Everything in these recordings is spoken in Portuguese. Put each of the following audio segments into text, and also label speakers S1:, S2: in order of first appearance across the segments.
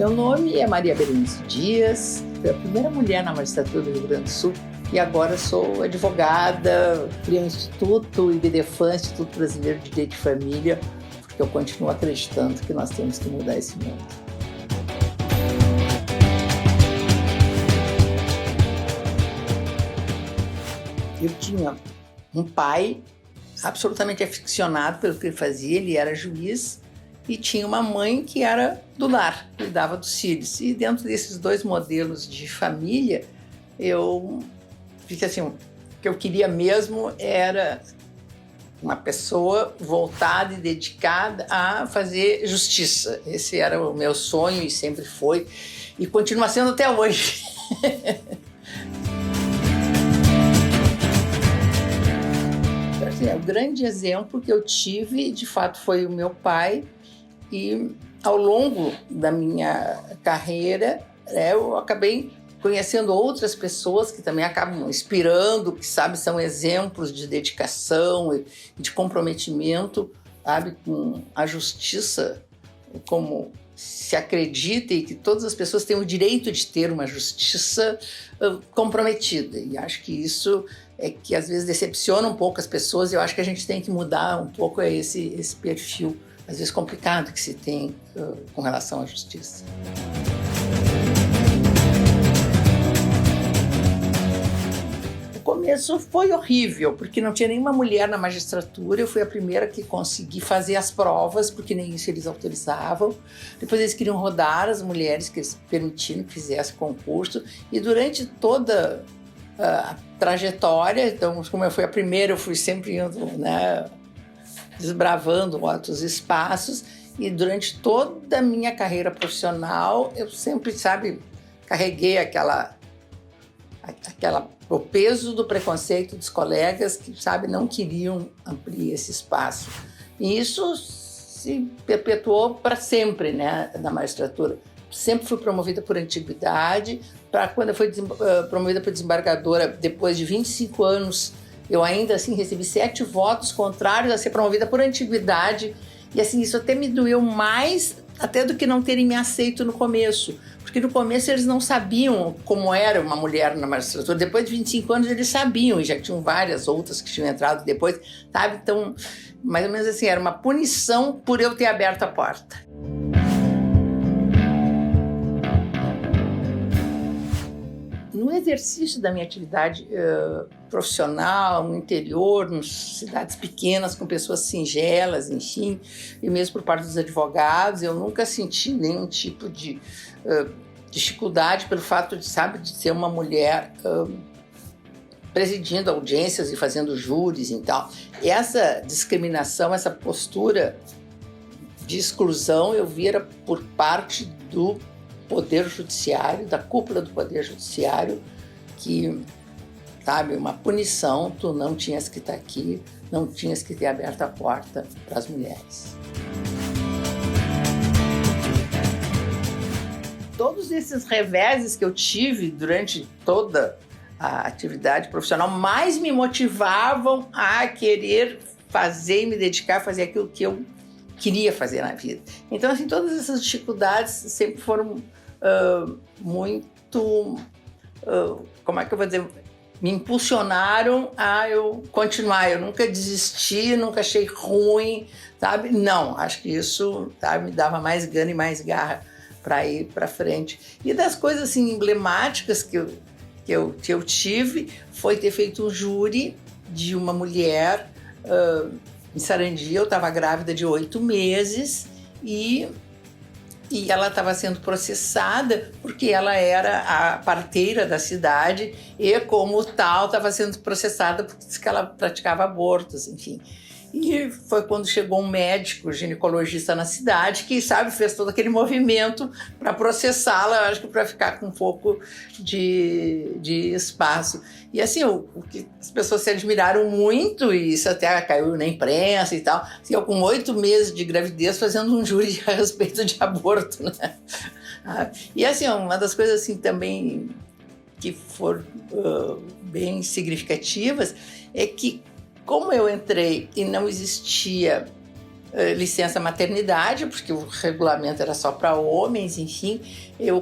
S1: Meu nome é Maria Berenice Dias, fui a primeira mulher na magistratura do Rio Grande do Sul e agora sou advogada, criei um instituto, o IBDFAN, Instituto Brasileiro de Direito de Família, porque eu continuo acreditando que nós temos que mudar esse mundo. Eu tinha um pai absolutamente aficionado pelo que ele fazia, ele era juiz, e tinha uma mãe que era do lar, cuidava dos filhos. E dentro desses dois modelos de família, eu fiz assim, o que eu queria mesmo era uma pessoa voltada e dedicada a fazer justiça. Esse era o meu sonho e sempre foi, e continua sendo até hoje. O grande exemplo que eu tive, de fato, foi o meu pai. E ao longo da minha carreira, eu acabei conhecendo outras pessoas que também acabam inspirando, que, sabe, são exemplos de dedicação e de comprometimento, sabe, com a justiça, como se acredita e que todas as pessoas têm o direito de ter uma justiça comprometida. E acho que isso é que às vezes decepciona um pouco as pessoas, e eu acho que a gente tem que mudar um pouco esse perfil, às vezes complicado, que se tem com relação à justiça. O começo foi horrível, porque não tinha nenhuma mulher na magistratura. Eu fui a primeira que consegui fazer as provas, porque nem isso eles autorizavam. Depois eles queriam rodar as mulheres, que eles permitiram que fizesse concurso, e durante toda a trajetória, então, como eu fui a primeira, eu fui sempre indo, né, desbravando outros espaços, e durante toda a minha carreira profissional eu sempre, sabe, carreguei o peso do preconceito dos colegas que, sabe, não queriam abrir esse espaço. E isso se perpetuou para sempre, né, na magistratura. Sempre fui promovida por antiguidade. Para quando eu fui promovida por desembargadora, depois de 25 anos, eu ainda assim recebi 7 votos contrários a ser promovida por antiguidade. E assim, isso até me doeu mais até do que não terem me aceito no começo. Porque no começo eles não sabiam como era uma mulher na magistratura. Depois de 25 anos eles sabiam, e já tinham várias outras que tinham entrado depois, sabe? Então, mais ou menos assim, era uma punição por eu ter aberto a porta. No exercício da minha atividade profissional, no interior, em cidades pequenas, com pessoas singelas, enfim, e mesmo por parte dos advogados, eu nunca senti nenhum tipo de dificuldade pelo fato de, sabe, de ser uma mulher presidindo audiências e fazendo júris e tal. E essa discriminação, essa postura de exclusão, eu via por parte do Poder Judiciário, da cúpula do Poder Judiciário, que, sabe, uma punição, tu não tinhas que estar aqui, não tinhas que ter aberto a porta para as mulheres. Todos esses reveses que eu tive durante toda a atividade profissional mais me motivavam a querer fazer e me dedicar a fazer aquilo que eu queria fazer na vida. Então, assim, todas essas dificuldades sempre foram muito, como é que eu vou dizer, me impulsionaram a eu continuar. Eu nunca desisti, nunca achei ruim, sabe? Não, acho que isso, sabe, me dava mais gana e mais garra para ir para frente. E das coisas assim emblemáticas que eu tive foi ter feito um júri de uma mulher em Sarandi. Eu estava grávida de 8 meses e ela estava sendo processada porque ela era a parteira da cidade e, como tal, estava sendo processada porque disse que ela praticava abortos, enfim. E foi quando chegou um médico ginecologista na cidade que, sabe, fez todo aquele movimento para processá-la, acho que para ficar com um pouco de espaço. E assim, o que as pessoas se admiraram muito, e isso até caiu na imprensa e tal, assim, eu com 8 meses de gravidez fazendo um júri a respeito de aborto, né? E assim, uma das coisas assim também que foram bem significativas é que, como eu entrei e não existia licença maternidade, porque o regulamento era só para homens, enfim.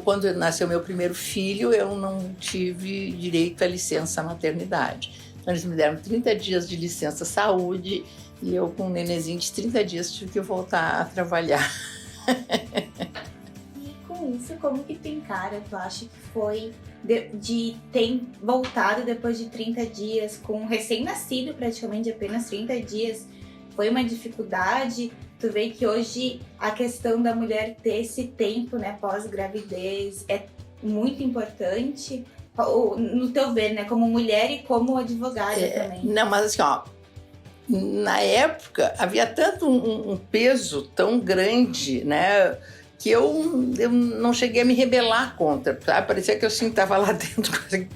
S1: Quando nasceu meu primeiro filho, eu não tive direito à licença maternidade. Então, eles me deram 30 dias de licença saúde e eu, com um nenenzinho de 30 dias, tive que voltar a trabalhar.
S2: E com isso, como que tu encara? Tu acha que foi de ter voltado depois de 30 dias, com um recém-nascido, praticamente apenas 30 dias, foi uma dificuldade? Tu vê que hoje a questão da mulher ter esse tempo, né, pós-gravidez é muito importante, no teu ver, né, como mulher e como advogada também.
S1: Não, mas assim, ó, na época havia tanto um peso tão grande, né, que eu não cheguei a me rebelar contra, sabe? Parecia que eu estava lá dentro,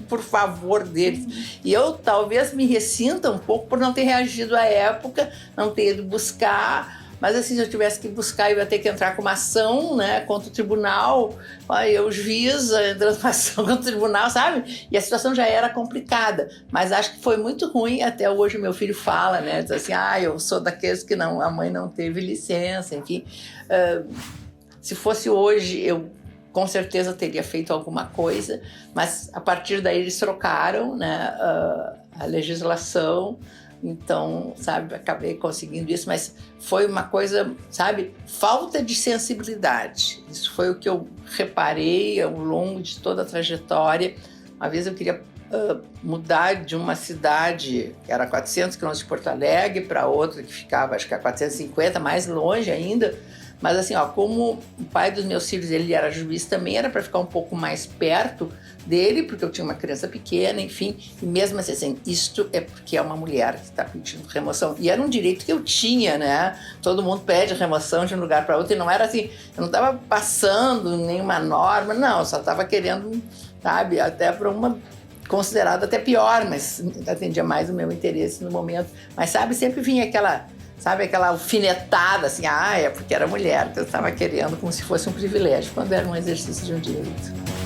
S1: por favor deles. E eu talvez me ressinta um pouco por não ter reagido à época, não ter ido buscar. Mas assim, se eu tivesse que buscar, eu ia ter que entrar com uma ação, né, contra o tribunal. Aí eu juiz entrando com uma ação contra o tribunal, sabe? E a situação já era complicada. Mas acho que foi muito ruim. Até hoje meu filho fala, né? Diz assim, eu sou daqueles que a mãe não teve licença, enfim. Se fosse hoje, eu com certeza teria feito alguma coisa, mas a partir daí eles trocaram, né, a legislação, então, sabe, acabei conseguindo isso, mas foi uma coisa, sabe, falta de sensibilidade. Isso foi o que eu reparei ao longo de toda a trajetória. Uma vez eu queria mudar de uma cidade que era 400 quilômetros de Porto Alegre para outra que ficava, acho que a 450, mais longe ainda. Mas assim, como o pai dos meus filhos, ele era juiz também, era para ficar um pouco mais perto dele, porque eu tinha uma criança pequena, enfim. E mesmo assim, isto é porque é uma mulher que está pedindo remoção. E era um direito que eu tinha, né? Todo mundo pede remoção de um lugar para outro, e não era assim, eu não estava passando nenhuma norma, não, eu só estava querendo, sabe, até para uma considerada até pior, mas atendia mais o meu interesse no momento. Mas sabe, sempre vinha aquela alfinetada, assim, é porque era mulher, que eu estava querendo como se fosse um privilégio, quando era um exercício de um direito.